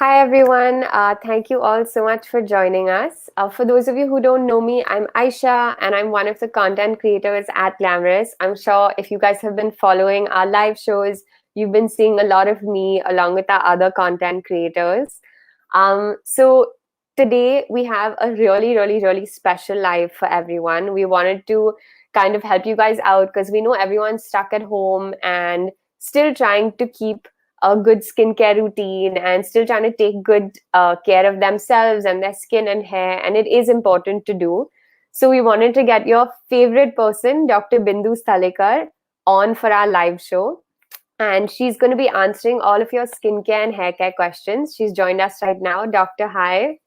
Hi everyone. Thank you all so much for joining us. For those of you who don't know me, I'm Ayesha and I'm one of the content creators at Glamrs. I'm sure if you guys have been following our live shows, you've been seeing a lot of me along with our other content creators. So today we have a really special live for everyone. We wanted to kind of help you guys out because we know everyone's stuck at home and still trying to keep a good skincare routine and still trying to take good care of themselves and their skin and hair. And it is important to do. So we wanted to get your favorite person, Dr. Bindu Sthalekar, on for our live show. And she's going to be answering all of your skincare and hair care questions. She's joined us right now. Doctor, hi.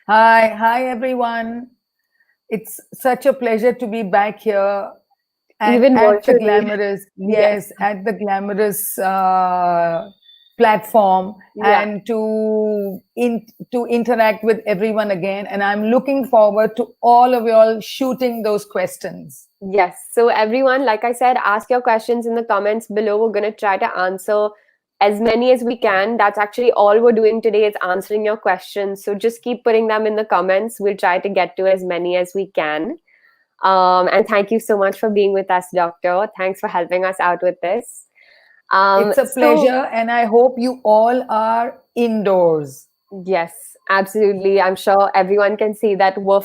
Hi everyone. It's such a pleasure to be back here at the Glamrs, Yes. at the Glamrs platform, and to interact with everyone again. And I'm looking forward to all of y'all shooting those questions. Yes. So everyone, like I said, ask your questions in the comments below. We're going to try to answer as many as we can. That's actually all we're doing today is answering your questions. So just keep putting them in the comments. We'll try to get to as many as we can. And thank you so much for being with us, Doctor. Thanks for helping us out with this. It's a pleasure, and I hope you all are indoors. Yes, absolutely. I'm sure everyone can see that we're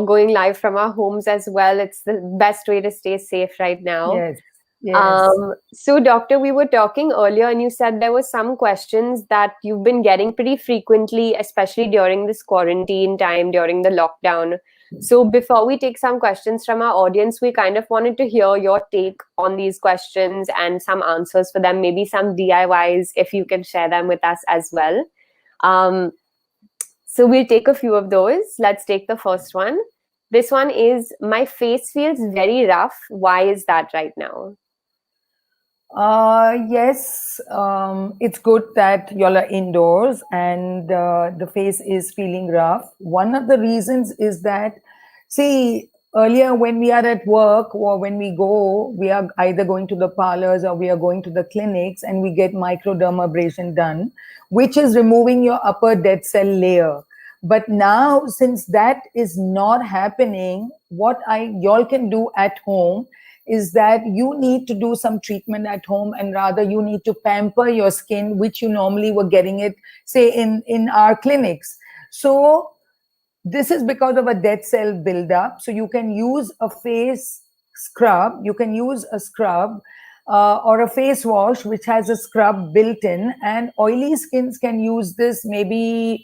going live from our homes as well. It's the best way to stay safe right now. Yes. Yes. So, Doctor, we were talking earlier, and you said there were some questions that you've been getting pretty frequently, especially during this quarantine time, during the lockdown. So, before we take some questions from our audience, we kind of wanted to hear your take on these questions and some answers for them, maybe some DIYs, if you can share them with us as well. So, we'll take a few of those. Let's take the first one. This one is, my face feels very rough. Why is that right now? Yes, it's good that y'all are indoors and the face is feeling rough. One of the reasons is that, see, earlier when we are at work or when we go, we are either going to the parlors or we are going to the clinics and we get microdermabrasion done, which is removing your upper dead cell layer. But now, since that is not happening, what y'all can do at home is that you need to do some treatment at home, and rather you need to pamper your skin, which you normally were getting it, say, in our clinics. So this is because of a dead cell buildup. So you can use a face scrub, you can use a scrub or a face wash, which has a scrub built in, and oily skins can use this maybe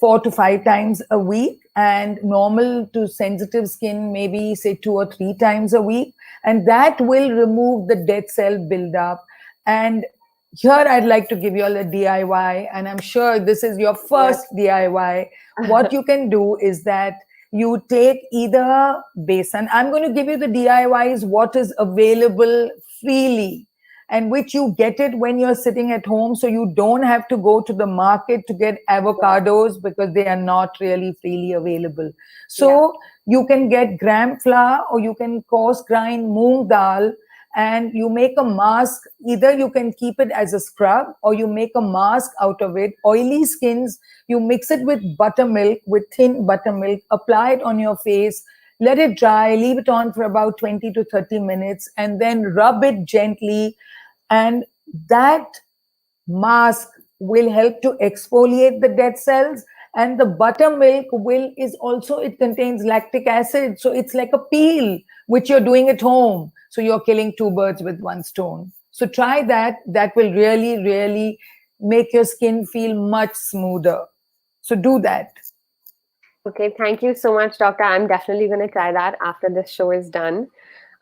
4 to 5 times a week, and normal to sensitive skin maybe say 2 or 3 times a week, and that will remove the dead cell buildup. And here I'd like to give you all a DIY, and I'm sure this is your first DIY. What you can do is that you take either besan. I'm going to give you the DIYs, what is available freely, and which you get it when you're sitting at home, so you don't have to go to the market to get avocados because they are not really freely available. So you can get gram flour or you can coarse grind moong dal, and you make a mask. Either you can keep it as a scrub or you make a mask out of it. Oily skins, you mix it with buttermilk, with thin buttermilk, apply it on your face, let it dry, leave it on for about 20 to 30 minutes, and then rub it gently. And that mask will help to exfoliate the dead cells. And the buttermilk it contains lactic acid. So it's like a peel, which you're doing at home. So you're killing 2 birds with 1 stone. So try that. That will really make your skin feel much smoother. So do that. Okay, thank you so much, Doctor. I'm definitely going to try that after this show is done.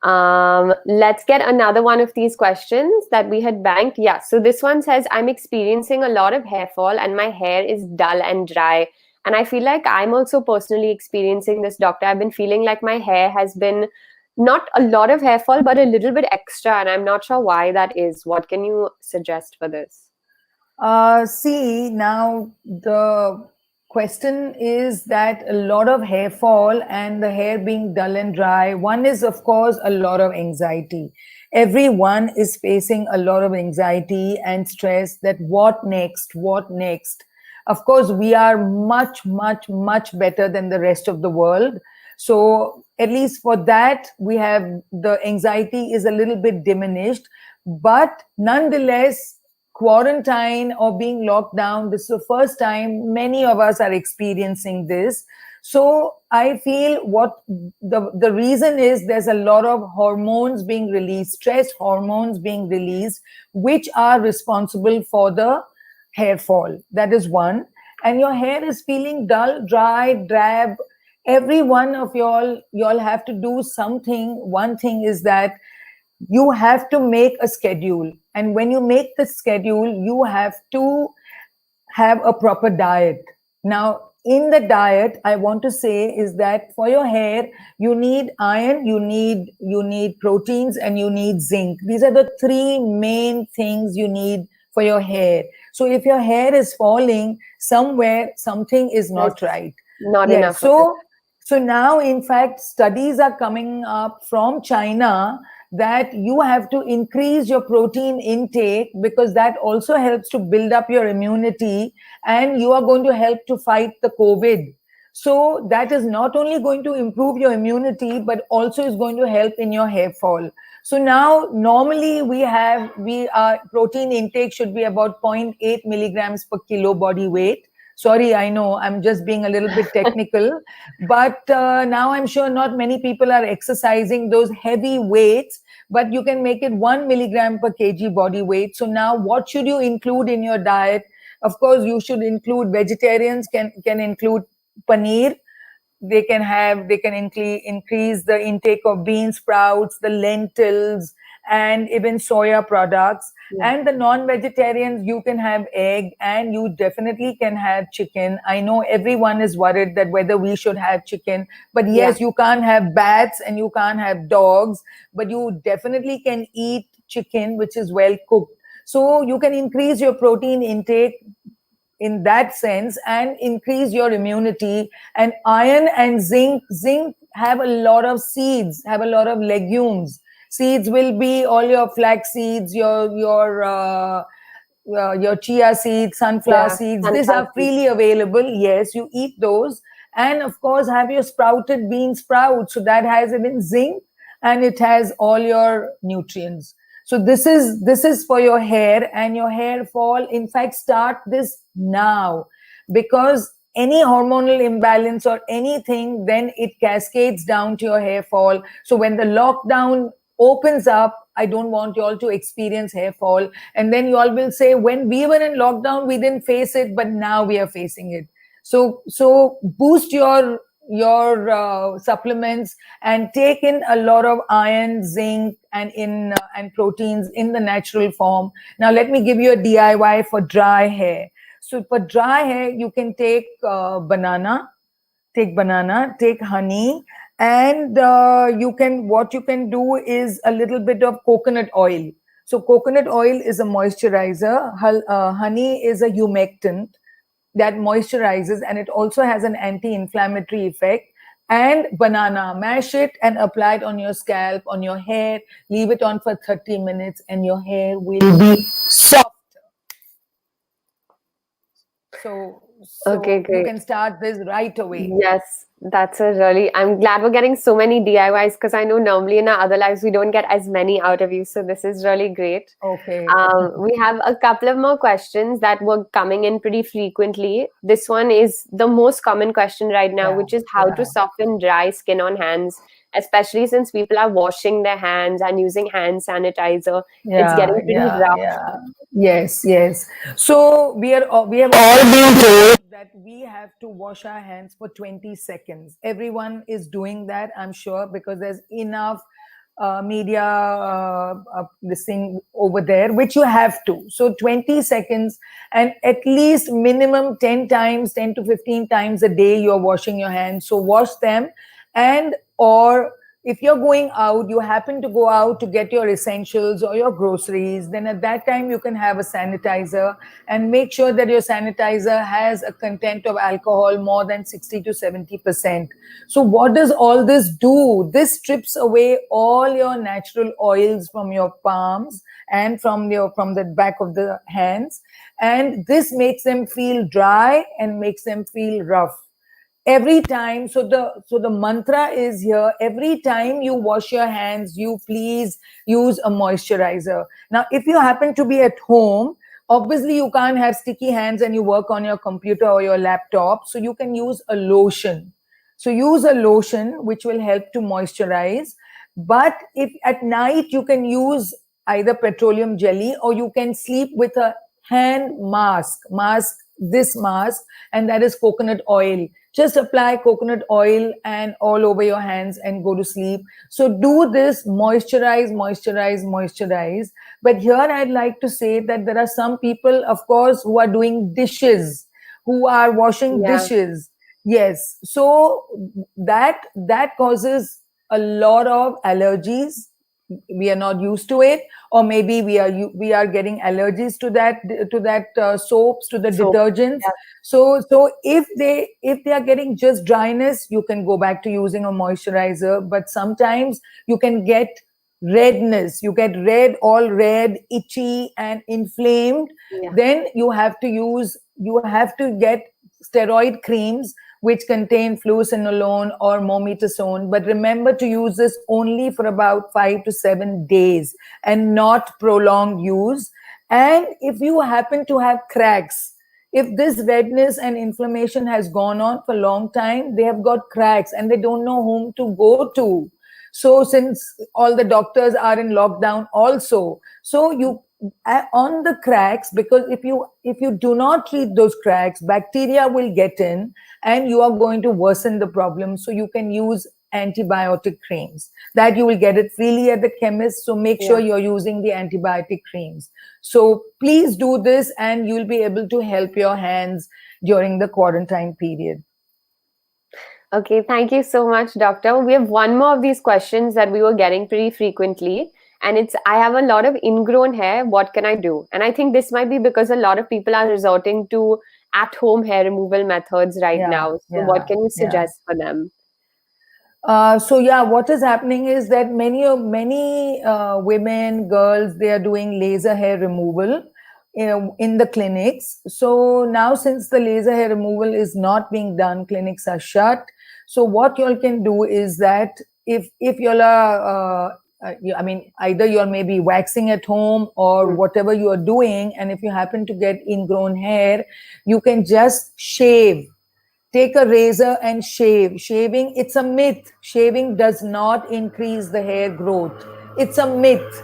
Let's get another one of these questions that we had banked. Yeah, so this one says, I'm experiencing a lot of hair fall and my hair is dull and dry. And I feel like I'm also personally experiencing this, Doctor. I've been feeling like my hair has been not a lot of hair fall, but a little bit extra. And I'm not sure why that is. What can you suggest for this? See, now the question is that a lot of hair fall and the hair being dull and dry. One is, of course, a lot of anxiety. Everyone is facing a lot of anxiety and stress that what next? What next? Of course, we are much, much, much better than the rest of the world. So at least for that, we have the anxiety is a little bit diminished. But nonetheless, quarantine or being locked down, this is the first time many of us are experiencing this. So I feel what the reason is there's a lot of hormones being released, stress hormones being released, which are responsible for the hair fall. That is one. And your hair is feeling dull, dry, drab. Every one of y'all have to do something. One thing is that you have to make a schedule, and when you make the schedule you have to have a proper diet. Now in the diet, I want to say is that for your hair you need iron, you need proteins, and you need zinc. These are the three main things you need for your hair. So if your hair is falling somewhere, something is not There's right. not Yes. enough of it. So now, in fact, studies are coming up from China that you have to increase your protein intake because that also helps to build up your immunity, and you are going to help to fight the COVID. So that is not only going to improve your immunity, but also is going to help in your hair fall. So now normally we are protein intake should be about 0.8 milligrams per kilo body weight. Sorry, I know I'm just being a little bit technical, but now I'm sure not many people are exercising those heavy weights, but you can make it 1 milligram per kg body weight. So now what should you include in your diet? Of course, you should include vegetarians can include paneer. Increase the intake of bean sprouts, the lentils, and even soya products. Yeah. And the non-vegetarians, you can have egg, and you definitely can have chicken. I know everyone is worried that whether we should have chicken, but Yeah. yes, you can't have bats and you can't have dogs, but you definitely can eat chicken which is well cooked. So you can increase your protein intake in that sense and increase your immunity. And iron and zinc have a lot of seeds, have a lot of legumes. Seeds will be all your flax seeds, your chia seeds, sunflower Yeah. seeds. These Sunflower are seeds. freely available. Yes, you eat those. And of course have your sprouted bean sprouts, so that has even zinc and it has all your nutrients. So this is for your hair and your hair fall. In fact, start this now, because any hormonal imbalance or anything, then it cascades down to your hair fall. So when the lockdown opens up, I don't want you all to experience hair fall, and then you all will say, when we were in lockdown we didn't face it, but now we are facing it. So boost your supplements and take in a lot of iron, zinc, and proteins in the natural form. Now let me give you a DIY for dry hair. So for dry hair, you can take banana, take honey, and what you can do is a little bit of coconut oil. So coconut oil is a moisturizer. Honey is a humectant that moisturizes, and it also has an anti-inflammatory effect. And banana, mash it and apply it on your scalp, on your hair. Leave it on for 30 minutes, and your hair will be soft. Okay, So you great. can start this right away. Yes, that's a really. I'm glad we're getting so many DIYs because I know normally in our other lives we don't get as many out of you. So this is really great. Okay. We have a couple of more questions that were coming in pretty frequently. This one is the most common question right now, Yeah, which is how to yeah, soften dry skin on hands, especially since people are washing their hands and using hand sanitizer. It's yeah, getting pretty yeah, rough. yeah. Yes, yes. So we have all been told that we have to wash our hands for 20 seconds. Everyone is doing that, I'm sure, because there's enough media this thing over there, which you have to. So 20 seconds, and at least minimum 10 times, 10 to 15 times a day, you're washing your hands. So wash them, and or if you're going out, you happen to go out to get your essentials or your groceries, then at that time you can have a sanitizer, and make sure that your sanitizer has a content of alcohol more than 60 to 70%. So what does all this do? This strips away all your natural oils from your palms and from the back of the hands, and this makes them feel dry and makes them feel rough every time. So the mantra is here: every time you wash your hands, you please use a moisturizer. Now if you happen to be at home, obviously you can't have sticky hands and you work on your computer or your laptop, so you can use a lotion. So use a lotion which will help to moisturize. But if at night, you can use either petroleum jelly, or you can sleep with a hand mask, this mask, and that is coconut oil. Just apply coconut oil and all over your hands and go to sleep. So do this: moisturize, moisturize, moisturize. But here I'd like to say that there are some people, of course, who are doing dishes, who are washing Yeah. dishes. Yes. So that causes a lot of allergies. We are not used to it, or maybe we are getting allergies to that soaps, to the So, detergents. yeah. So if they are getting just dryness, you can go back to using a moisturizer. But sometimes you can get redness, you get red, all red, itchy and inflamed. Yeah. Then you have to get steroid creams which contain fluocinolone or mometasone. But remember to use this only for about 5 to 7 days and not prolonged use. And if you happen to have cracks, if this redness and inflammation has gone on for a long time, they have got cracks and they don't know whom to go to. So since all the doctors are in lockdown also, so you on the cracks, because if you do not treat those cracks, bacteria will get in and you are going to worsen the problem. So you can use antibiotic creams that you will get it freely at the chemist. So make sure Yeah. you're using the antibiotic creams. So please do this and you'll be able to help your hands during the quarantine period. Okay, thank you so much, Doctor. We have one more of these questions that we were getting pretty frequently. And it's, I have a lot of ingrown hair. What can I do? And I think this might be because a lot of people are resorting to at home hair removal methods right Yeah, now. So, what yeah, can you yeah. suggest for them? So yeah, what is happening is that many women, girls, they are doing laser hair removal, in the clinics. So now, since the laser hair removal is not being done, clinics are shut. So what you all can do is that if you all are, I mean, either you are maybe waxing at home or Mm. whatever you are doing, and if you happen to get ingrown hair, you can just shave. Take a razor and shave. Shaving, it's a myth. Shaving does not increase the hair growth. It's a myth.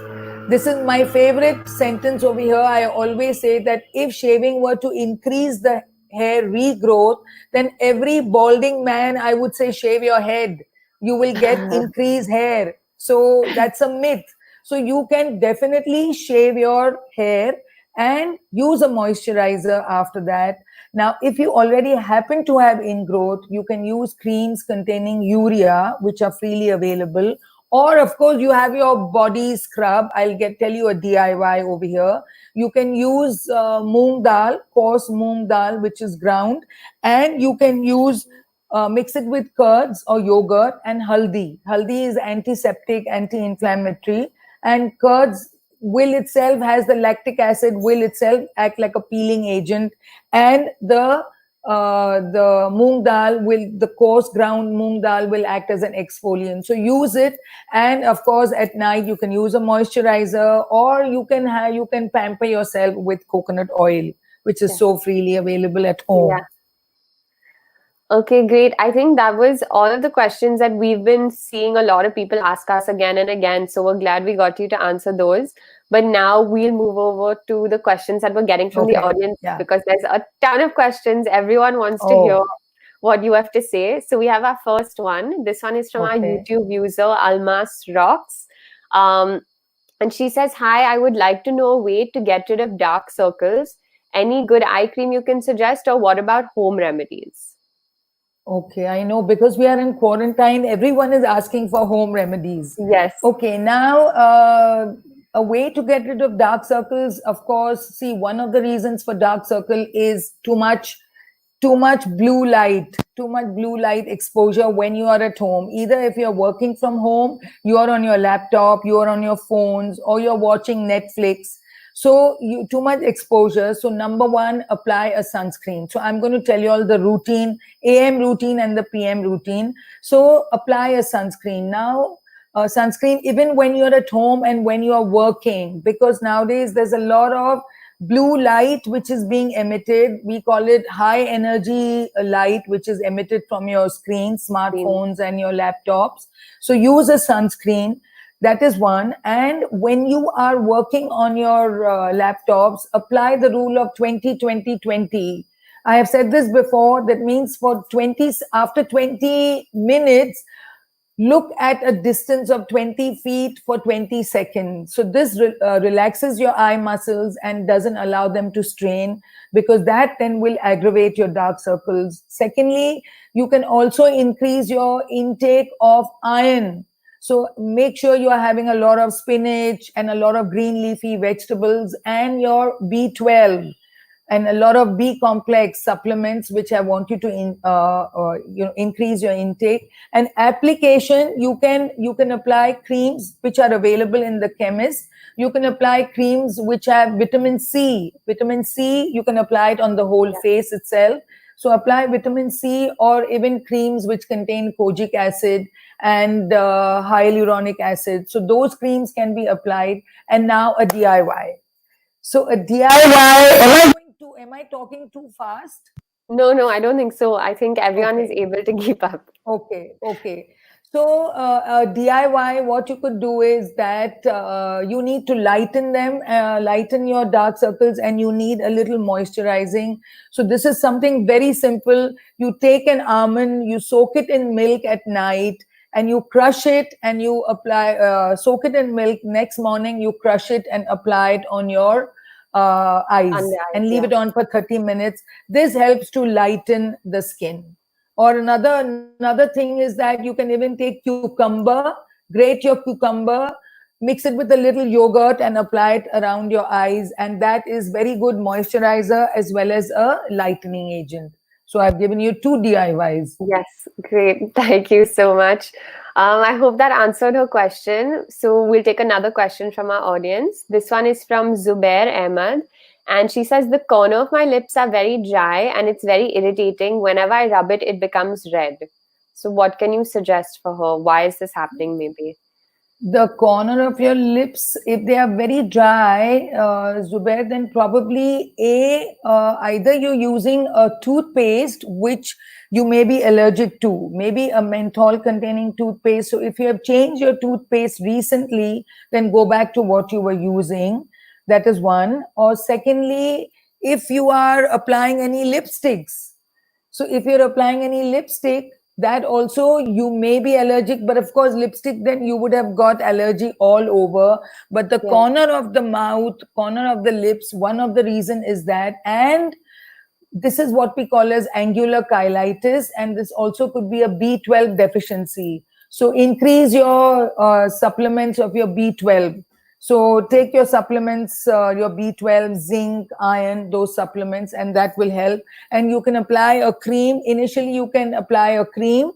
This is my favorite sentence over here. I always say that if shaving were to increase the hair regrowth, then every balding man, I would say, shave your head. You will get increased hair. So that's a myth. So you can definitely shave your hair and use a moisturizer after that. Now, if you already happen to have ingrowth, you can use creams containing urea, which are freely available. Or, of course, you have your body scrub. Tell you a DIY over here. You can use moong dal, coarse moong dal, which is ground, and you can use mix it with curds or yogurt and haldi. Haldi is antiseptic, anti-inflammatory, and curds will itself has the lactic acid, will itself act like a peeling agent, and the moong dal will, the coarse ground moong dal will act as an exfoliant. So use it, and of course at night you can use a moisturizer, or you can pamper yourself with coconut oil, which is Yeah. so freely available at Yeah. home. Okay, great. I think that was all of the questions that we've been seeing a lot of people ask us again and again. So we're glad we got you to answer those. But now we'll move over to the questions that we're getting from the Okay. audience, Yeah. because there's a ton of questions. Everyone wants to hear Oh, what you have to say. So we have our first one. This one is from our okay. YouTube user, Almas Rocks. Um, and she says, "Hi, I would like to know a way to get rid of dark circles. Any good eye cream you can suggest, or what about home remedies?" Okay, I know, because we are in quarantine, everyone is asking for home remedies. Yes. Okay, now a way to get rid of dark circles, of course, see, one of the reasons for dark circle is too much blue light exposure when you are at home. Either if you're working from home, you are on your laptop, you are on your phones, or you're watching Netflix. So you too much exposure. So number one, apply a sunscreen. So I'm going to tell you all the routine, AM routine and the PM routine. So apply a sunscreen. Now sunscreen even when you're at home and when you're working, because nowadays there's a lot of blue light which is being emitted. We call it high energy light, which is emitted from your screen, Green. smartphones and your laptops. So use a sunscreen. That is one. And when you are working on your laptops, apply the rule of 20-20-20. I have said this before. That means for 20, after 20 minutes, look at a distance of 20 feet for 20 seconds. So this relaxes your eye muscles and doesn't allow them to strain, because that then will aggravate your dark circles. Secondly, you can also increase your intake of iron. So make sure you are having a lot of spinach and a lot of green leafy vegetables and your B12 and a lot of B complex supplements, which I want you to increase your intake. And application, you can apply creams which are available in the chemist. You can apply creams which have vitamin C. Vitamin C, you can apply it on the whole face itself. So apply vitamin C, or even creams which contain kojic acid and hyaluronic acid. So those creams can be applied. And now a DIY. So a DIY. Am I talking too fast? No, no, I don't think so. I think everyone is Okay. able to keep up. Okay, okay. So, DIY, what you could do is that you need to lighten them, lighten your dark circles, and you need a little moisturizing. So, this is something very simple. You take an almond, you soak it in milk at night, and you crush it, and you apply, soak it in milk. Next morning, you crush it and apply it on your eyes Under eyes, and leave yeah. it on for 30 minutes. This helps to lighten the skin. Or another thing is that you can even take cucumber, grate your cucumber, mix it with a little yogurt and apply it around your eyes, and that is very good moisturizer as well as a lightening agent. So I've given you two DIYs. Yes, great. Thank you so much. I hope that answered her question. So we'll take another question from our audience. This one is from Zubair Ahmad. And she says, the corner of my lips are very dry and it's very irritating. Whenever I rub it, it becomes red. So what can you suggest for her? Why is this happening maybe? The corner of your lips, if they are very dry, Zubair, then probably either you're using a toothpaste which you may be allergic to, maybe a menthol containing toothpaste. So if you have changed your toothpaste recently, then go back to what you were using. That is one. Or secondly, if you are applying any lipsticks, so if you're applying any lipstick, that also you may be allergic, but of course, lipstick, then you would have got allergy all over. But the Yeah. corner of the mouth, corner of the lips, one of the reason is that. And this is what we call as angular cheilitis, and this also could be a B12 deficiency. So increase your supplements of your B12. So take your supplements, your B12, zinc, iron, those supplements, and that will help. And you can apply a cream. Initially, you can apply a cream,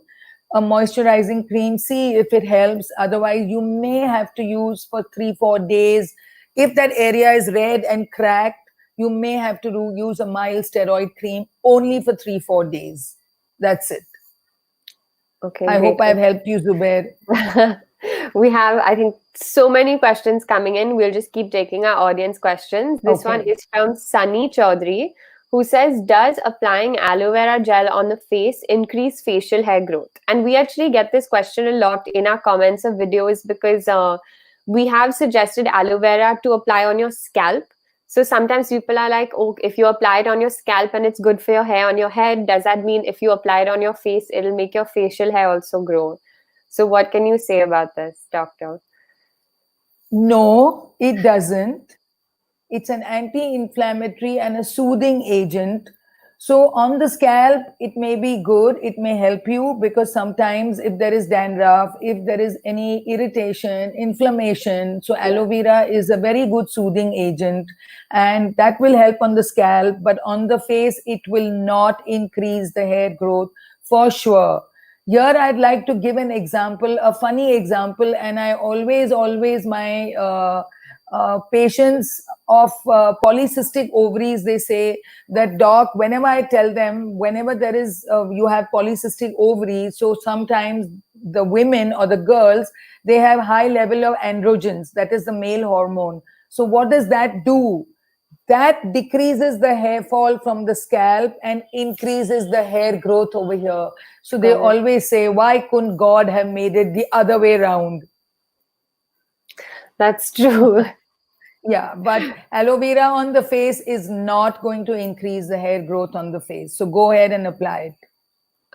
a moisturizing cream, see if it helps. Otherwise, you may have to use for 3-4 days. If that area is red and cracked, you may have to use a mild steroid cream only for 3-4 days. That's it. Okay, I hope great. I've helped you, Zubair. We have, I think, so many questions coming in. We'll just keep taking our audience questions. This one Okay. is from Sunny Chaudhary, who says, does applying aloe vera gel on the face increase facial hair growth? And we actually get this question a lot in our comments of videos because we have suggested aloe vera to apply on your scalp. So sometimes people are like, oh, if you apply it on your scalp and it's good for your hair on your head, does that mean if you apply it on your face, it'll make your facial hair also grow? So what can you say about this, doctor? No, it doesn't. It's an anti-inflammatory and a soothing agent. So on the scalp, it may be good. It may help you because sometimes if there is dandruff, if there is any irritation, inflammation, so aloe vera is a very good soothing agent and that will help on the scalp. But on the face, it will not increase the hair growth for sure. Here, I'd like to give an example, a funny example, and I always, my patients of polycystic ovaries, they say that, doc, whenever I tell them, whenever there is, you have polycystic ovaries, so sometimes the women or the girls, they have high level of androgens, that is the male hormone. So what does that do? That decreases the hair fall from the scalp and increases the hair growth over here. So they always say, why couldn't God have made it the other way around? That's true. Yeah, but aloe vera on the face is not going to increase the hair growth on the face. So go ahead and apply it.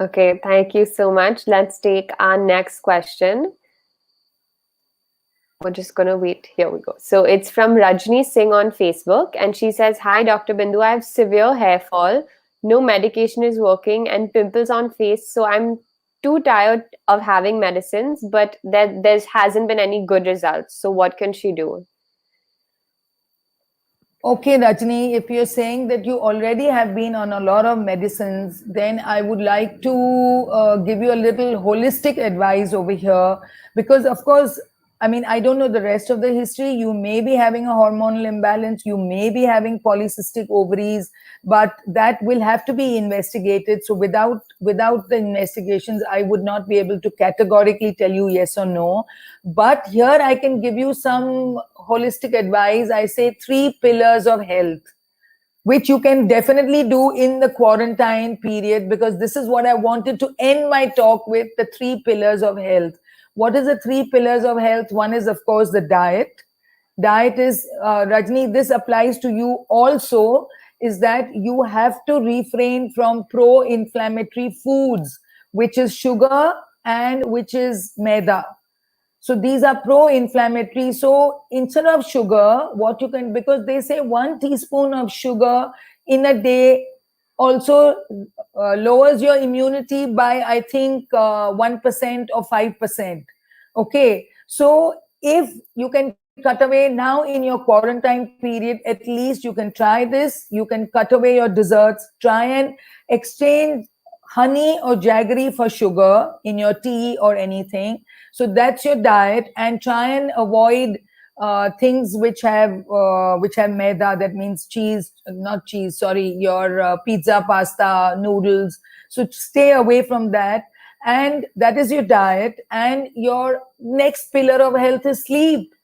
Okay, thank you so much. Let's take our next question. We're just going to wait. Here we go. So it's from Rajni Singh on Facebook. And she says, hi, Dr. Bindu. I have severe hair fall. No medication is working and pimples on face. So I'm too tired of having medicines, but there hasn't been any good results. So what can she do? Okay, Rajni, if you're saying that you already have been on a lot of medicines, then I would like to give you a little holistic advice over here. Because, of course, I mean, I don't know the rest of the history. You may be having a hormonal imbalance, you may be having polycystic ovaries, but that will have to be investigated. So without the investigations, I would not be able to categorically tell you yes or no. But here I can give you some holistic advice. I say 3 pillars of health, which you can definitely do in the quarantine period, because this is what I wanted to end my talk with, the 3 pillars of health. What is the 3 pillars of health? One is, of course, the diet. Diet is, Rajni, this applies to you also, is that you have to refrain from pro-inflammatory foods, which is sugar and which is maida. So these are pro-inflammatory. So instead of sugar, what you can, because they say 1 teaspoon of sugar in a day also lowers your immunity by, I think, 1% or 5%. Okay. So if you can cut away now in your quarantine period, at least you can try this. You can cut away your desserts. Try and exchange honey or jaggery for sugar in your tea or anything. So that's your diet, and try and avoid things which have maida. That means cheese, not cheese. Sorry, your pizza, pasta, noodles. So stay away from that, and that is your diet. And your next pillar of health is sleep.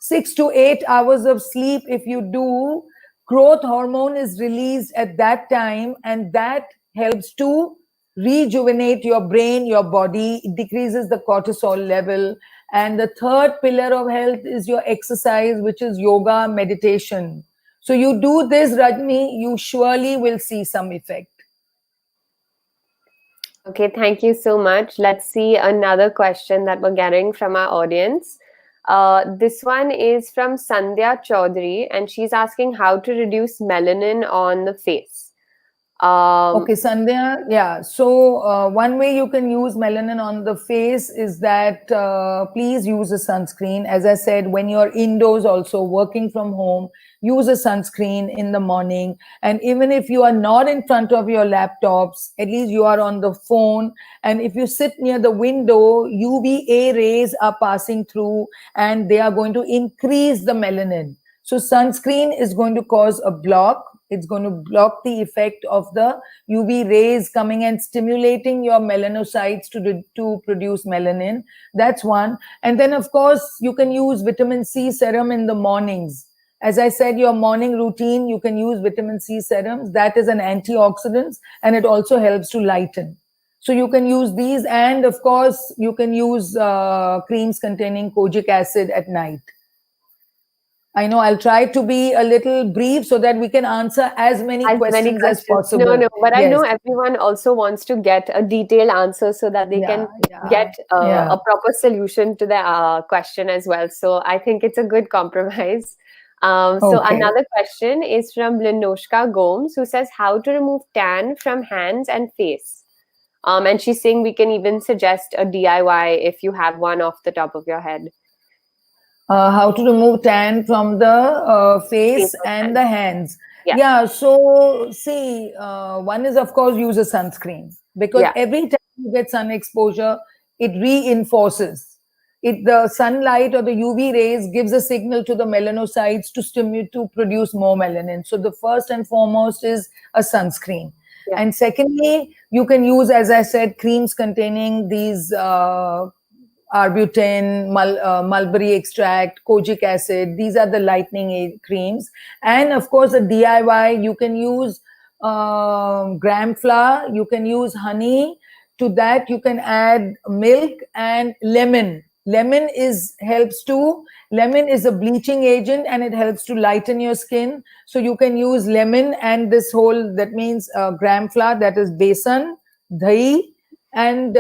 6 to 8 hours of sleep. If you do, growth hormone is released at that time, and that helps to rejuvenate your brain, your body. It decreases the cortisol level. And the third pillar of health is your exercise, which is yoga, meditation. So you do this, Rajni, you surely will see some effect. Okay, thank you so much. Let's see another question that we're getting from our audience. This one is from Sandhya Chaudhary, and she's asking how to reduce melanin on the face. Okay, Sandhya, yeah. So one way you can use melanin on the face is that please use a sunscreen. As I said, when you're indoors also working from home, use a sunscreen in the morning. And even if you are not in front of your laptops, at least you are on the phone. And if you sit near the window, UVA rays are passing through and they are going to increase the melanin. So sunscreen is going to cause a block. It's going to block the effect of the UV rays coming and stimulating your melanocytes to produce melanin. That's one. And then, of course, you can use vitamin C serum in the mornings. As I said, your morning routine, you can use vitamin C serums. That is an antioxidant, and it also helps to lighten. So you can use these. And, of course, you can use creams containing kojic acid at night. I know I'll try to be a little brief so that we can answer as many questions as possible. No, but yes. I know everyone also wants to get a detailed answer so that they can get a proper solution to the question as well. So I think it's a good compromise. So Okay. another question is from Linoshka Gomes, who says how to remove tan from hands and face. And she's saying we can even suggest a DIY if you have one off the top of your head. How to remove tan from the Face face or and hands. the hands. Yeah, Yeah, so see, one is of course use a sunscreen, because yeah, every time you get sun exposure, it reinforces. The sunlight or the UV rays gives a signal to the melanocytes to stimulate to produce more melanin. So the first and foremost is a sunscreen. yeah, And secondly, you can use, as I said, creams containing these arbutin, mulberry extract, kojic acid. These are the lightening creams. And of course, a DIY, you can use gram flour, you can use honey. To that, you can add milk and lemon. Lemon is a bleaching agent, and it helps to lighten your skin. So you can use lemon and this whole, that means gram flour, that is besan, dahi, and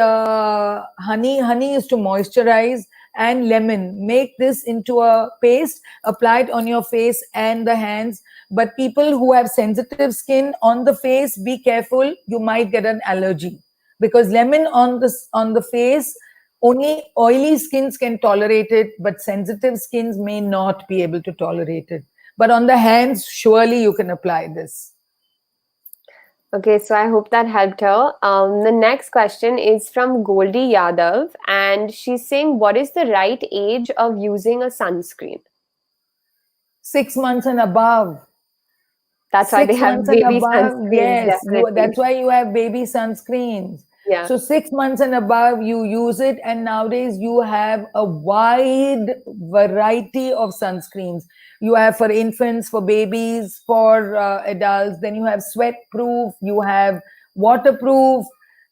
honey is to moisturize, and lemon. Make this into a paste, apply it on your face and the hands. But people who have sensitive skin on the face, be careful, you might get an allergy, because lemon on the face, only oily skins can tolerate it, but sensitive skins may not be able to tolerate it. But on the hands, surely you can apply this. Okay, so I hope that helped her. The next question is from Goldie Yadav, and she's saying, what is the right age of using a sunscreen? 6 months and above. That's why they 6 months have and baby above, sunscreens, yes, definitely. that's why you have baby sunscreens. Yeah, So 6 months and above, you use it, and nowadays you have a wide variety of sunscreens. You have for infants, for babies, for adults. Then you have sweat proof, you have waterproof,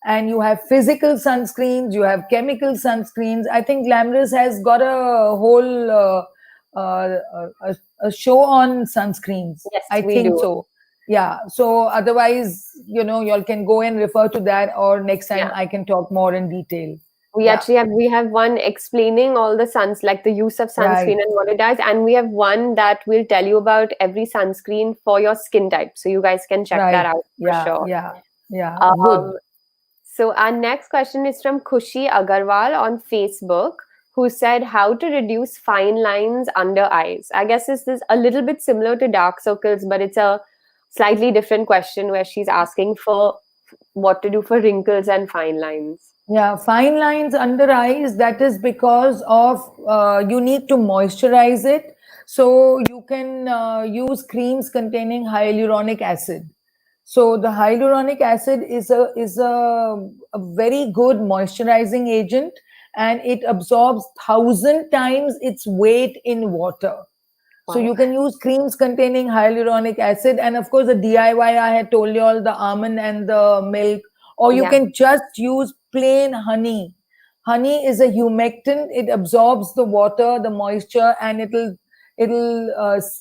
and you have physical sunscreens, you have chemical sunscreens. I think Glamrs has got a whole a show on sunscreens. yes, I we think do. so. Yeah. So otherwise, y'all can go and refer to that, or next time Yeah. I can talk more in detail. We Yeah. actually have one explaining all the suns, like the use of sunscreen Right. and what it does, and we have one that will tell you about every sunscreen for your skin type. So you guys can check that Right. out for Yeah. sure. Yeah. Yeah. Good. Um, so our next question is from Khushi Agrawal on Facebook, who said how to reduce fine lines under eyes. I guess this is a little bit similar to dark circles, but it's a slightly different question where she's asking for what to do for wrinkles and fine lines. Yeah, fine lines under eyes, that is because of you need to moisturize it. So you can use creams containing hyaluronic acid. So the hyaluronic acid is a very good moisturizing agent, and it absorbs 1,000 times its weight in water. So Wow. you can use creams containing hyaluronic acid, and of course the DIY I had told you all, the almond and the milk, or you Yeah. can just use plain honey. Honey is a humectant; it absorbs the water, the moisture, and it'll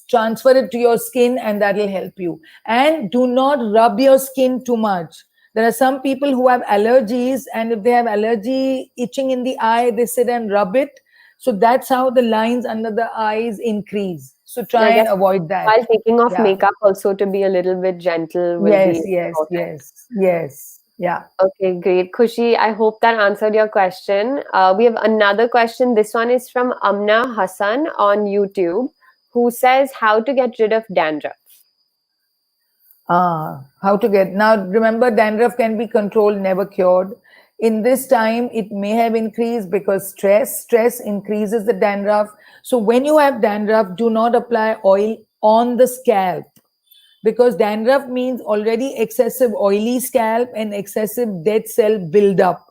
transfer it to your skin, and that'll help you. And do not rub your skin too much. There are some people who have allergies, and if they have allergy itching in the eye, they sit and rub it. So that's how the lines under the eyes increase. So try I and guess avoid that. while taking off Yeah. makeup, also to be a little bit gentle will be Yes, yes, important. yes, yes. Yeah. Okay, great. Khushi, I hope that answered your question. We have another question. This one is from Amna Hassan on YouTube, who says how to get rid of dandruff. How to get now? Remember, dandruff can be controlled, never cured. In this time, it may have increased because stress increases the dandruff. So when you have dandruff, do not apply oil on the scalp, because dandruff means already excessive oily scalp and excessive dead cell buildup.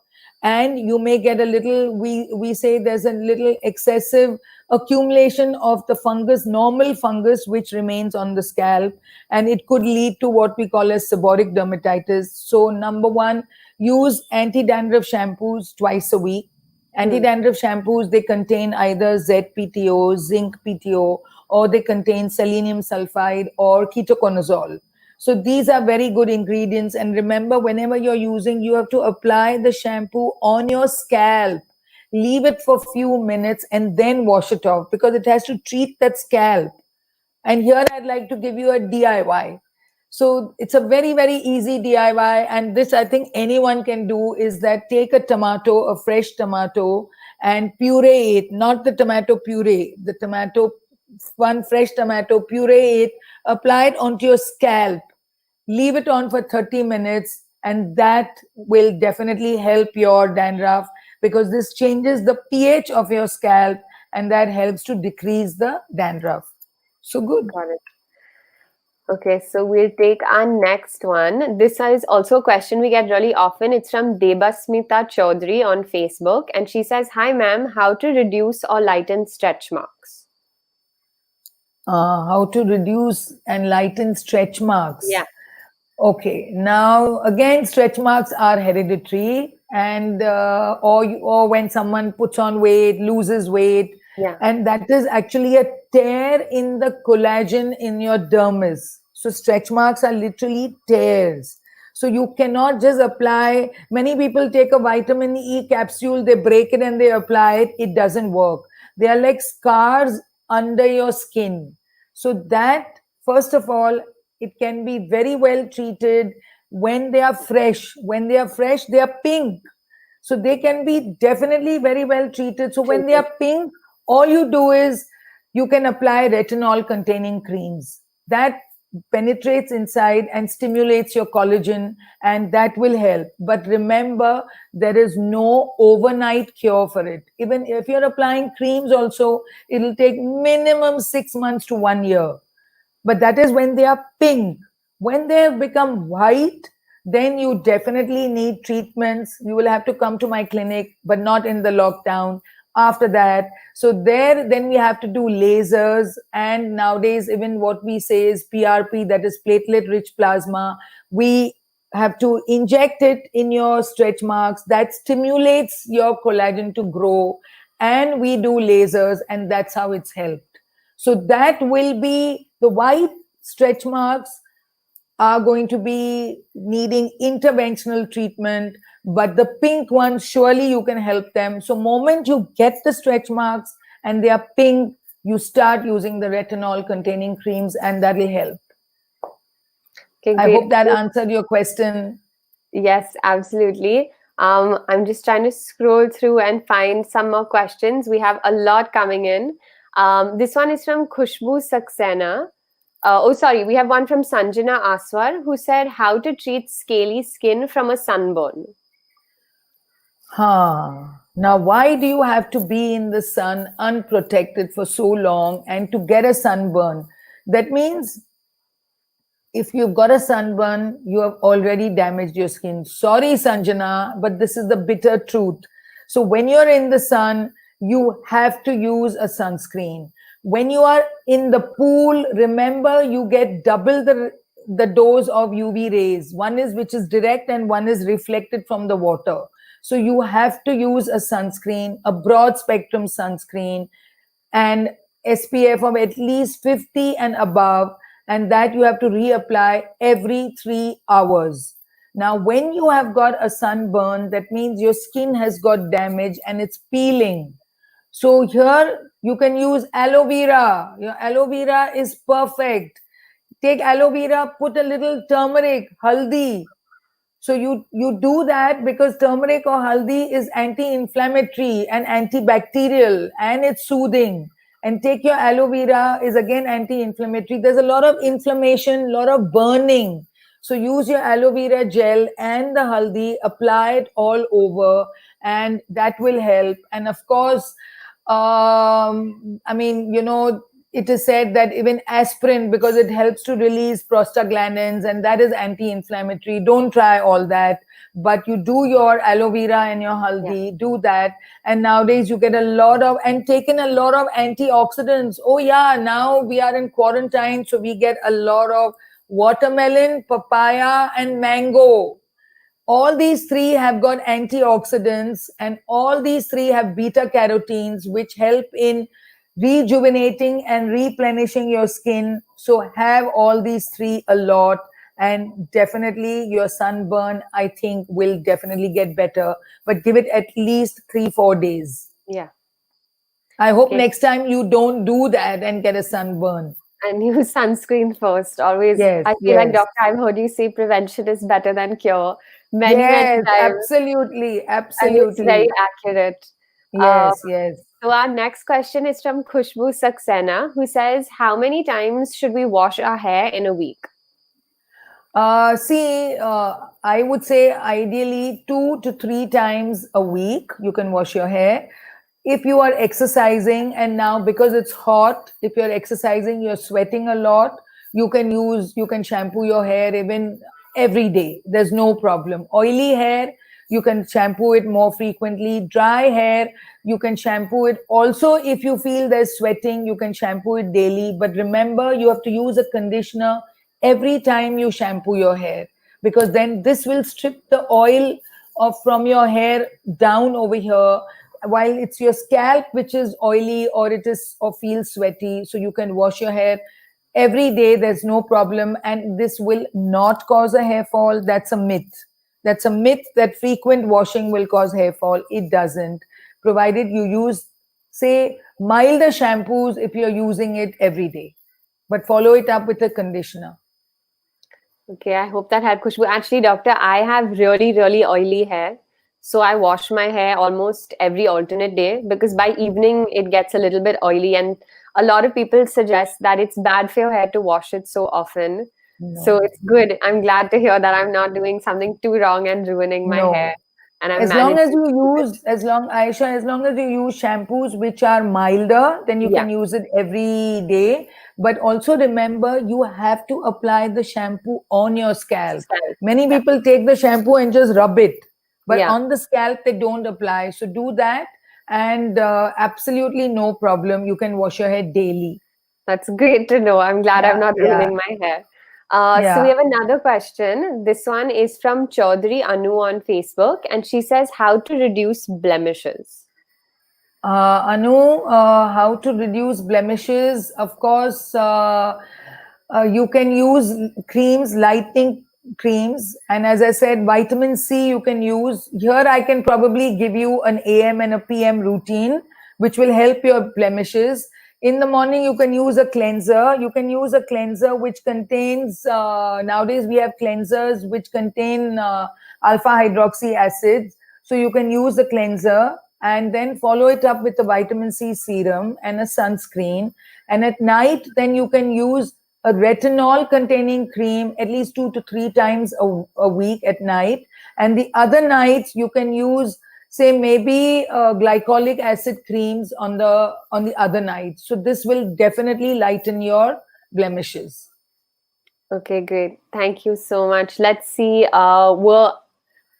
And you may get a little, we say there's a little excessive accumulation of the fungus, normal fungus, which remains on the scalp, and it could lead to what we call as seborrheic dermatitis. So number one, use anti-dandruff shampoos twice a week. Hmm. Anti-dandruff shampoos, they contain either ZPTO, zinc PTO, or they contain selenium sulfide or ketoconazole. So these are very good ingredients. And remember, whenever you're using, you have to apply the shampoo on your scalp. Leave it for a few minutes and then wash it off, because it has to treat that scalp. And here I'd like to give you a DIY. So it's a very, very easy DIY. And this I think anyone can do, is that take a tomato, a fresh tomato, and puree it, not the tomato puree, the tomato, one fresh tomato, puree it, apply it onto your scalp, leave it on for 30 minutes, and that will definitely help your dandruff, because this changes the pH of your scalp, and that helps to decrease the dandruff. So good. Got it. Okay, so we'll take our next one. This is also a question we get really often. It's from Debasmita Chaudhary on Facebook. And she says, "Hi, ma'am, how to reduce or lighten stretch marks?" How to reduce and lighten stretch marks. Yeah. Okay, now again, stretch marks are hereditary, and or when someone puts on weight, loses weight, Yeah. and that is actually a tear in the collagen in your dermis. So stretch marks are literally tears. So you cannot just apply. Many people take a vitamin E capsule, they break it and they apply it. It doesn't work. They are like scars under your skin. So that, first of all, it can be very well treated when they are fresh. When they are fresh, they are pink. So they can be definitely very well treated. So when they Treated. are pink, all you do is you can apply retinol containing creams. That penetrates inside and stimulates your collagen, and that will help. But remember, there is no overnight cure for it. Even if you're applying creams also, it'll take minimum 6 months to 1 year. But that is when they are pink. When they have become white, then you definitely need treatments. You will have to come to my clinic, but not in the lockdown. After that, so there, then we have to do lasers. And nowadays, even what we say is PRP, that is platelet rich plasma. We have to inject it in your stretch marks. That stimulates your collagen to grow. And we do lasers, and that's how it's helped. So that will be the white stretch marks are going to be needing interventional treatment, but the pink ones, surely you can help them. So moment you get the stretch marks and they are pink, you start using the retinol containing creams, and that will help. Okay, I great. hope that answered your question. Yes, absolutely. I'm just trying to scroll through and find some more questions. We have a lot coming in. This one is from Khushbu Saxena. Sorry, we have one from Sanjana Aswar, who said, "How to treat scaly skin from a sunburn?" Now, why do you have to be in the sun unprotected for so long and to get a sunburn? That means if you've got a sunburn, you have already damaged your skin. Sorry, Sanjana, but this is the bitter truth. So when you're in the sun, you have to use a sunscreen. When you are in the pool, remember you get double the dose of UV rays. One is which is direct and one is reflected from the water. So you have to use a sunscreen, a broad spectrum sunscreen, and SPF of at least 50 and above, and that you have to reapply every 3 hours. Now, when you have got a sunburn, that means your skin has got damage and it's peeling. So here you can use aloe vera. Your aloe vera is perfect. Take aloe vera, put a little turmeric, haldi. So you do that because turmeric or haldi is anti-inflammatory and antibacterial, and it's soothing. And take your aloe vera, is again anti-inflammatory. There's a lot of inflammation, a lot of burning. So use your aloe vera gel and the haldi, apply it all over, and that will help. And of course, I mean, it is said that even aspirin, because it helps to release prostaglandins, and that is anti-inflammatory. Don't try all that, but you do your aloe vera and your haldi, do that. And nowadays you get a lot of, and taken a lot of antioxidants. Oh yeah, now we are in quarantine, so we get a lot of watermelon, papaya, and mango. All these three have got antioxidants, and all these three have beta carotenes, which help in rejuvenating and replenishing your skin. So have all these three a lot, and definitely your sunburn, I think, will definitely get better, but give it at least 3-4 days. Yeah. I hope Okay. next time you don't do that and get a sunburn. And use sunscreen first. Always, Yes, I feel like, yes. doctor, I've heard you say prevention is better than cure many, many Yes, times. absolutely, And it's very absolutely. accurate. Uh, Yes, yes. so our next question is from Khushbu Saxena, who says, how many times should we wash our hair in a week? See, I would say ideally 2 to 3 times a week you can wash your hair. If you are exercising, and now because it's hot, if you're exercising, you're sweating a lot, you can shampoo your hair even every day. There's no problem. Oily hair, you can shampoo it more frequently. Dry hair, you can shampoo it. Also, if you feel there's sweating, you can shampoo it daily. But remember, you have to use a conditioner every time you shampoo your hair, because then this will strip the oil of from your hair down over here, while it's your scalp which is oily or it is or feels sweaty. So you can wash your hair every day, there's no problem, and this will not cause a hair fall. That's a myth. That's a myth that frequent washing will cause hair fall. It doesn't, provided you use, say, milder shampoos if you're using it every day, but follow it up with a conditioner. Okay, I hope that helped, Khushbu. Actually, doctor, I have really, really oily hair. So I wash my hair almost every alternate day because by evening it gets a little bit oily. And a lot of people suggest that it's bad for your hair to wash it so often. So No, it's good. I'm glad to hear that I'm not doing something too wrong and ruining my hair no. and I'm As long managing as you to do it. use, as long, Aisha, as long as you use shampoos which are milder, then you Yeah, can use it every day. But also remember, you have to apply the shampoo on your scalp. scalp. Many Yeah, people take the shampoo and just rub it, but yeah. on the scalp they don't apply. So do that, and absolutely no problem. You can wash your hair daily. That's great to know. I'm glad I'm Yeah, not yeah, ruining my hair. So we yeah. have another question. This one is from Chaudhari Anu on Facebook, and she says, "How to reduce blemishes?" Anu, how to reduce blemishes? Of course, you can use creams, lightening creams, and as I said, vitamin C you can use. Here, I can probably give you an AM and a PM routine, which will help your blemishes. In the morning, you can use a cleanser. You can use a cleanser which contains, nowadays we have cleansers which contain alpha hydroxy acids. So you can use a cleanser and then follow it up with a vitamin C serum and a sunscreen. And at night, then you can use a retinol containing cream at least 2 to 3 times a week at night. And the other nights, you can use, say, maybe glycolic acid creams on the other night. So this will definitely lighten your blemishes. Okay, great. Thank you so much. Let's see. We're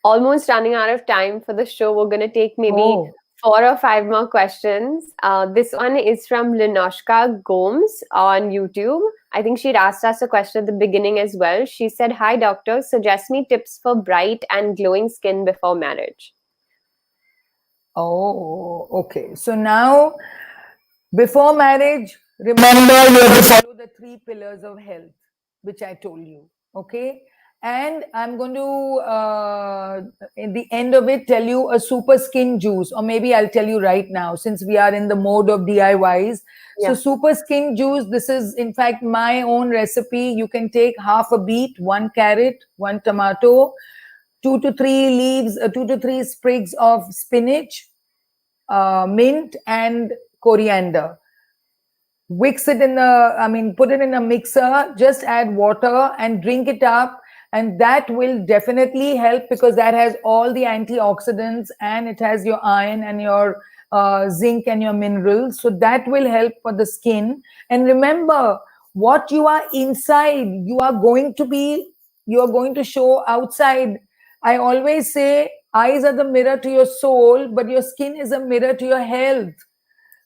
almost running out of time for the show. We're going to take maybe Oh, 4 or 5 more questions. This one is from Linoshka Gomes on YouTube. I think she'd asked us a question at the beginning as well. She said, "Hi, doctor. Suggest me tips for bright and glowing skin before marriage." oh, okay. So now, before marriage, remember you have to follow the 3 pillars of health, which I told you. Okay. And I'm going to, in the end of it, tell you a super skin juice, or maybe I'll tell you right now, since we are in the mode of DIYs. So, Yeah. super skin juice, this is in fact my own recipe. You can take half a beet, 1 carrot, 1 tomato, 2 to 3 leaves, 2 to 3 sprigs of spinach, mint, and coriander. Mix it in the, I mean, put it in a mixer, just add water and drink it up. And that will definitely help because that has all the antioxidants and it has your iron and your zinc and your minerals. So that will help for the skin. And remember, what you are inside, you are going to show outside. I always say, eyes are the mirror to your soul, but your skin is a mirror to your health.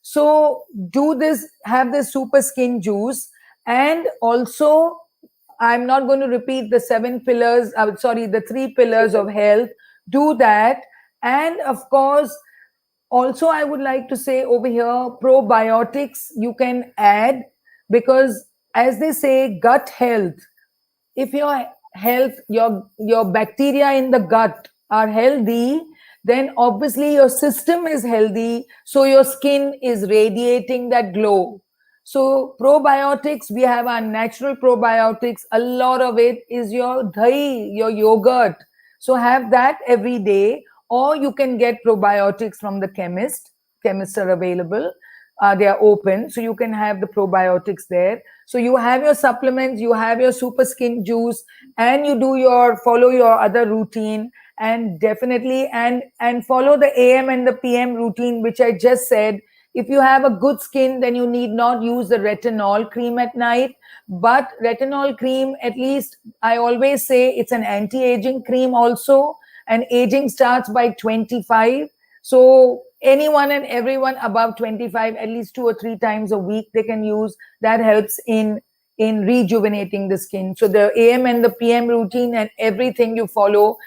So do this, have this super skin juice. And also, I'm not going to repeat the 7 pillars, sorry, the 3 pillars of health. Do that. And of course, also, I would like to say over here, probiotics you can add, because as they say, gut health, if your health, your bacteria in the gut are healthy, then obviously your system is healthy, so your skin is radiating that glow. So probiotics, we have our natural probiotics. A lot of it is your dahi, your yogurt. So have that every day, or you can get probiotics from the chemist. Chemists are available. They are open, so you can have the probiotics there. So you have your supplements, you have your super skin juice, and you do your follow your other routine, and definitely and follow the AM and the PM routine, which I just said. If you have a good skin, then you need not use the retinol cream at night. But retinol cream, at least I always say, it's an anti-aging cream also, and aging starts by 25. So anyone and everyone above 25, at least 2 or 3 times a week, they can use. That helps in rejuvenating the skin. So the AM and the PM routine and everything you follow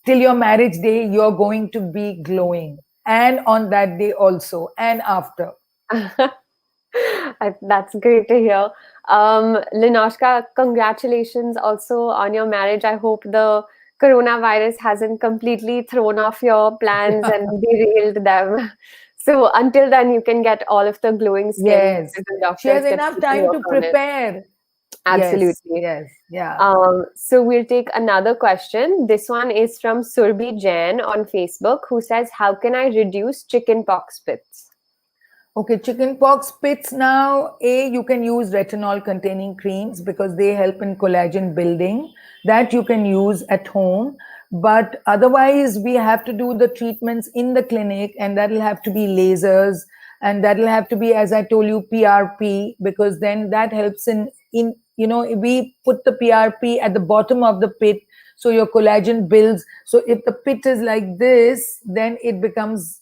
till your marriage day, you're going to be glowing, and on that day also, and after. That's great to hear. Linoshka, congratulations also on your marriage. I hope the coronavirus hasn't completely thrown off your plans and derailed them. So until then, you can get all of the glowing skin Yes, tips and she has doctor's tips. enough You can time work to on it. prepare. Yes, Absolutely. yes, yeah. So we'll take another question. This one is from Surbhi Jain on Facebook, who says, "How can I reduce chickenpox pits?" Okay, chickenpox pits now, you can use retinol containing creams because they help in collagen building. That you can use at home. But otherwise, we have to do the treatments in the clinic, and that'll have to be lasers, and that'll have to be, as I told you, PRP, because then that helps in we put the PRP at the bottom of the pit, so your collagen builds. So if the pit is like this, then it becomes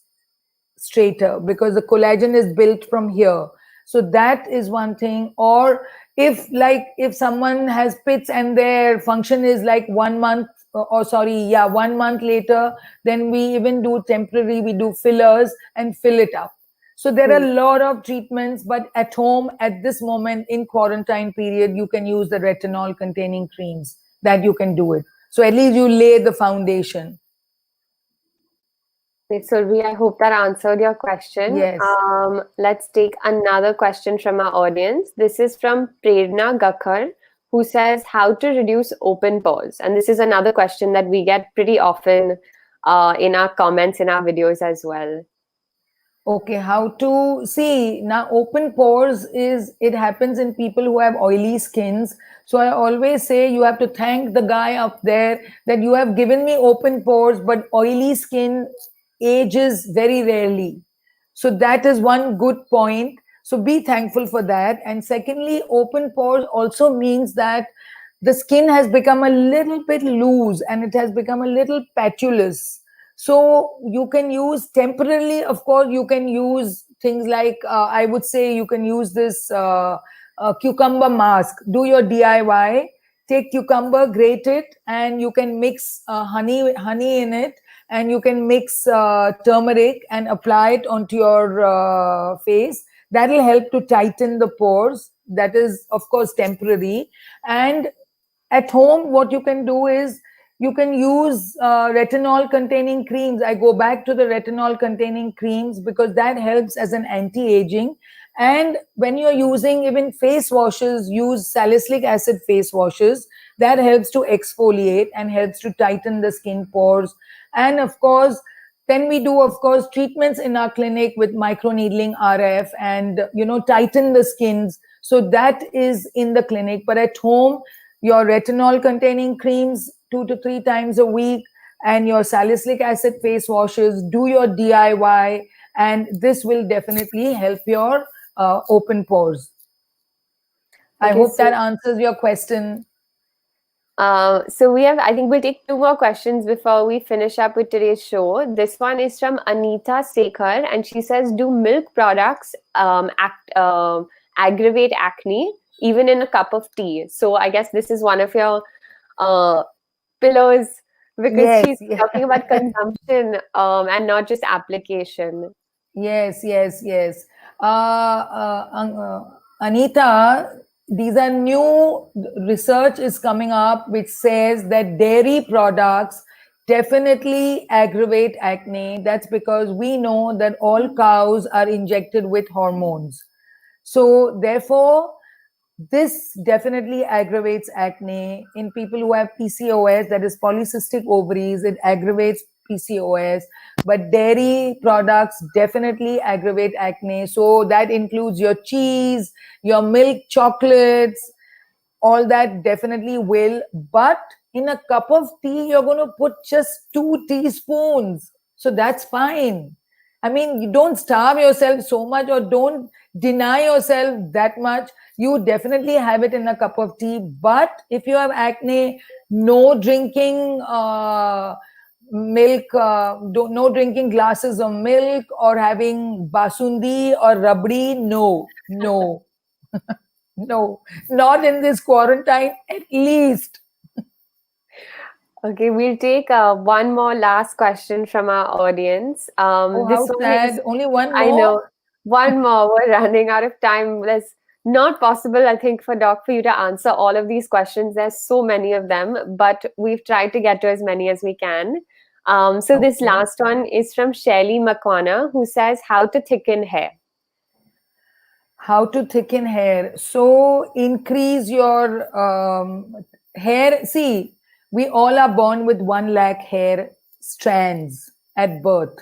straighter because the collagen is built from here. So that is one thing. Or if someone has pits and their function is like 1 month, or sorry, yeah, 1 month later, then we even do temporary, we do fillers and fill it up. So there are Hmm. a lot of treatments, but at home at this moment in quarantine period, you can use the retinol containing creams that you can do it. So at least you lay the foundation. Okay, Survi, I hope that answered your question. Yes. Let's take another question from our audience. This is from Prerna Gakhar, who says, "How to reduce open pores?" And this is another question that we get pretty often in our comments in our videos as well. Okay, how to see now? Open pores is it happens in people who have oily skins. So I always say you have to thank the guy up there that you have given me open pores, but oily skin ages very rarely. So that is one good point. So be thankful for that. And secondly, open pores also means that the skin has become a little bit loose and it has become a little patulous. So you can use temporarily, of course, you can use things like, I would say you can use this cucumber mask. Do your DIY. Take cucumber, grate it, and you can mix honey in it, and you can mix turmeric and apply it onto your face. That will help to tighten the pores. That is, of course, temporary. And at home, what you can do is you can use retinol containing creams. I go back to the retinol containing creams because that helps as an anti-aging. And when you're using even face washes, use salicylic acid face washes. That helps to exfoliate and helps to tighten the skin pores. And of course, then we do, of course, treatments in our clinic with microneedling RF and, tighten the skins. So that is in the clinic. But at home, your retinol containing creams 2 to 3 times a week, and your salicylic acid face washes, do your DIY, and this will definitely help your open pores. I Okay, hope that so answers your question. So we have, I think we'll take two more questions before we finish up with today's show. This one is from Anitha Sekhar, and she says, "Do milk products aggravate acne even in a cup of tea?" So I guess this is one of your uh, pillars because Yes, she's yes. talking about consumption and not just application. Yes, yes, yes. Anita, these are new research is coming up which says that dairy products definitely aggravate acne. That's because we know that all cows are injected with hormones. So therefore, this definitely aggravates acne in people who have PCOS, that is polycystic ovaries. It aggravates PCOS, but dairy products definitely aggravate acne. So that includes your cheese, your milk chocolates, all that definitely will. But in a cup of tea, you're going to put just 2 teaspoons. So that's fine. I mean, you don't starve yourself so much or don't deny yourself that much. You definitely have it in a cup of tea. But if you have acne, no drinking milk, no drinking glasses of milk or having basundi or rabdi. No, no. No, not in this quarantine, at least. Okay, we'll take one more last question from our audience. Oh, This how one is, sad. Only one I more? know, one more. We're running out of time. There's not possible, I think, for Doc for you to answer all of these questions. There's so many of them, but we've tried to get to as many as we can. So this Okay. last one is from Shelly Makwana, who says, "How to thicken hair." How to thicken hair. So increase your hair. See, we all are born with 1 lakh hair strands at birth.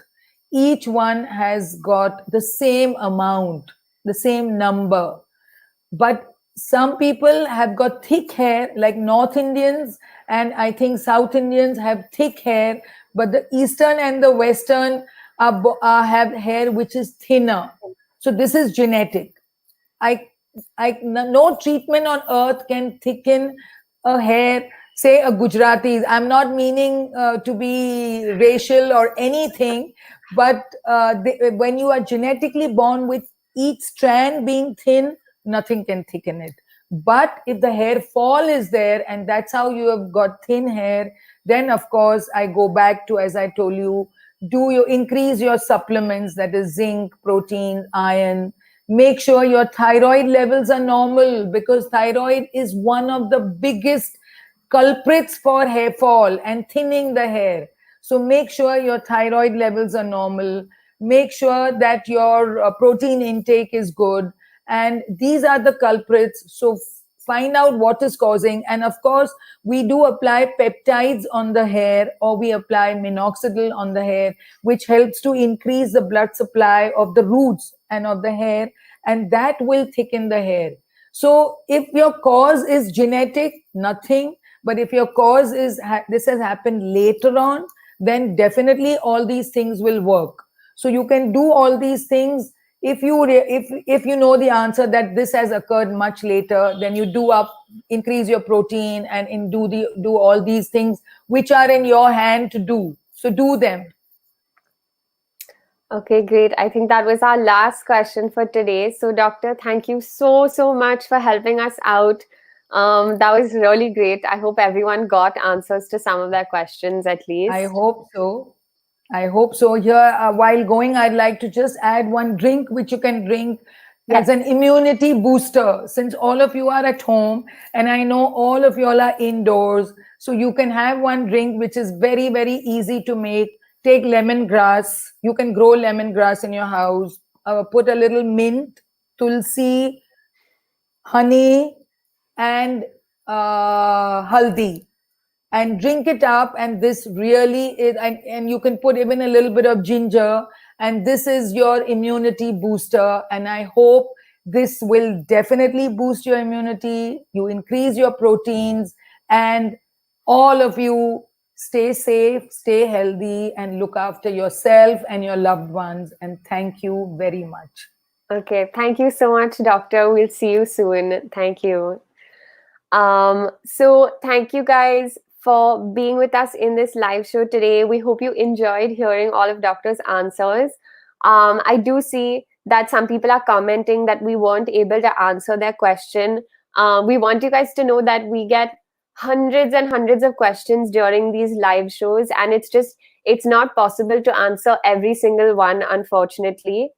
Each one has got the same amount, the same number. But some people have got thick hair, like North Indians, and I think South Indians have thick hair, but the Eastern and the Western have hair which is thinner. So this is genetic. I, no treatment on earth can thicken a hair. Say a Gujarati. I'm not meaning to be racial or anything, but when you are genetically born with each strand being thin, nothing can thicken it. But if the hair fall is there, and that's how you have got thin hair, then of course I go back to, as I told you, do you increase your supplements, that is zinc, protein, iron. Make sure your thyroid levels are normal, because thyroid is one of the biggest culprits for hair fall and thinning the hair. So make sure your thyroid levels are normal. Make sure that your protein intake is good. And these are the culprits. So find out what is causing. And of course, we do apply peptides on the hair, or we apply minoxidil on the hair, which helps to increase the blood supply of the roots and of the hair, and that will thicken the hair. So if your cause is genetic, nothing. But if your cause is this has happened later on, then definitely all these things will work. So you can do all these things. If you know the answer that this has occurred much later, then you increase your protein and do all these things which are in your hand to do. So do them. Okay, great. I think that was our last question for today. So, Doctor, thank you so much for helping us out. That was really great. I hope everyone got answers to some of their questions at I least. hope so. I hope so. Here, while going, I'd like to just add one drink which you can drink as Yes. an immunity booster. Since all of you are at home, and I know all of you all are indoors, so you can have one drink which is very, very easy to make. Take lemongrass. You can grow lemongrass in your house. Put a little mint, tulsi, honey, and haldi, and drink it up. And this really is, and you can put even a little bit of ginger, and this is your immunity booster. And I hope this will definitely boost your immunity. You increase your proteins, and all of you stay safe, stay healthy, and look after yourself and your loved ones. And thank you very much. Okay. Thank you so much, Doctor. We'll see you soon. Thank you. So thank you guys for being with us in this live show today. We hope you enjoyed hearing all of Doctor's answers. I do see that some people are commenting that we weren't able to answer their question. We want you guys to know that we get hundreds and hundreds of questions during these live shows, and it's not possible to answer every single one, unfortunately.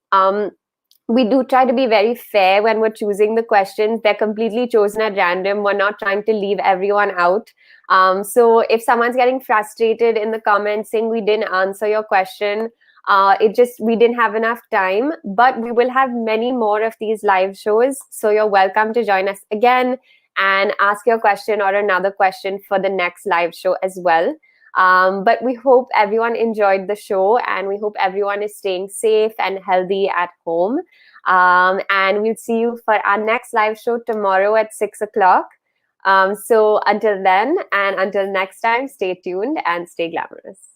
We do try to be very fair when we're choosing the questions. They're completely chosen at random. We're not trying to leave everyone out. So if someone's getting frustrated in the comments saying we didn't answer your question, We didn't have enough time, but we will have many more of these live shows. So you're welcome to join us again and ask your question or another question for the next live show as well. But we hope everyone enjoyed the show, and we hope everyone is staying safe and healthy at home. And we'll see you for our next live show tomorrow at 6 o'clock. So until then, and until next time, stay tuned and stay glamorous.